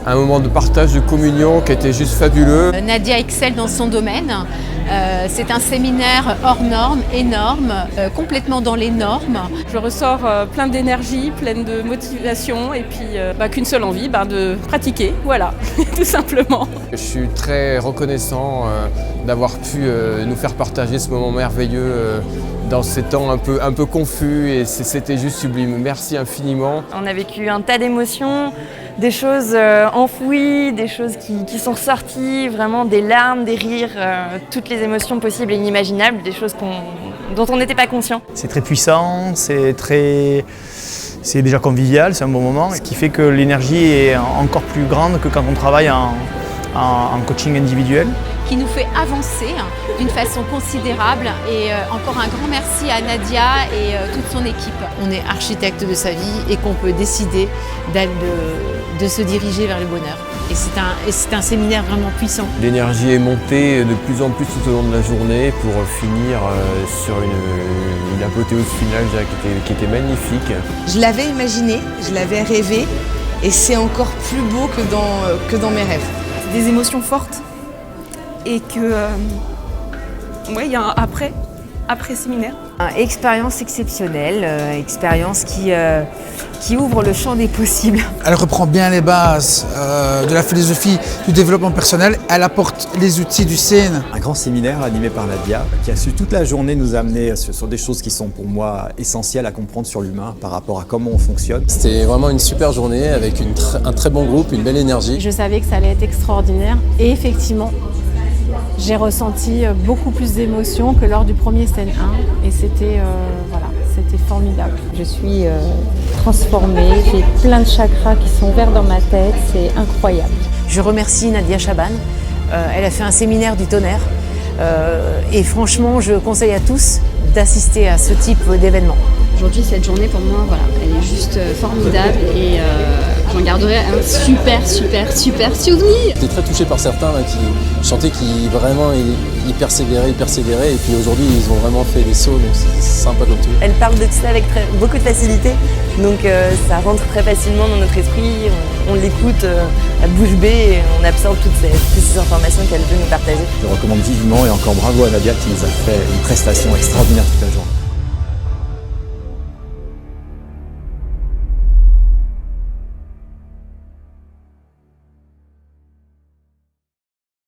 un moment de partage, de communion qui était juste fabuleux. Nadia excelle dans son domaine. C'est un séminaire hors norme, énorme, complètement dans les normes. Je ressors plein d'énergie, pleine de motivation et puis qu'une seule envie, de pratiquer, voilà, tout simplement. Je suis très reconnaissant d'avoir pu nous faire partager ce moment merveilleux dans ces temps un peu confus et c'était juste sublime. Merci infiniment. On a vécu un tas d'émotions, des choses enfouies, des choses qui sont ressorties, vraiment des larmes, des rires, toutes les émotions possibles et inimaginables, des choses dont on n'était pas conscient. C'est très puissant, c'est déjà convivial, c'est un bon moment, ce qui fait que l'énergie est encore plus grande que quand on travaille en coaching individuel. Qui nous fait avancer d'une façon considérable et encore un grand merci à Nadia et toute son équipe. On est architecte de sa vie et qu'on peut décider de se diriger vers le bonheur. Et c'est un séminaire vraiment puissant. L'énergie est montée de plus en plus tout au long de la journée pour finir sur une apothéose finale qui était magnifique. Je l'avais imaginé, je l'avais rêvé et c'est encore plus beau que dans mes rêves. Des émotions fortes et que il y a un après séminaire. Expérience exceptionnelle, expérience qui ouvre le champ des possibles. Elle reprend bien les bases de la philosophie du développement personnel. Elle apporte les outils du CN. Un grand séminaire animé par Nadia qui a su toute la journée nous amener sur des choses qui sont pour moi essentielles à comprendre sur l'humain par rapport à comment on fonctionne. C'était vraiment une super journée avec un très bon groupe, une belle énergie. Je savais que ça allait être extraordinaire et effectivement, j'ai ressenti beaucoup plus d'émotions que lors du premier scène 1 et c'était formidable. Je suis transformée, j'ai plein de chakras qui sont ouverts dans ma tête, c'est incroyable. Je remercie Nadia Chaban, elle a fait un séminaire du tonnerre et franchement je conseille à tous d'assister à ce type d'événement. Aujourd'hui cette journée pour moi elle est juste formidable et j'en garderai un super souvenir. J'étais très touché par certains qui chantaient qui vraiment ils persévéraient et puis aujourd'hui ils ont vraiment fait des sauts, donc c'est sympa comme tout. Elle parle de tout ça avec beaucoup de facilité, donc ça rentre très facilement dans notre esprit, on l'écoute à bouche bée et on absorbe toutes ces informations qu'elle veut nous partager. Je recommande vivement et encore bravo à Nadia qui nous a fait une prestation extraordinaire toute la journée.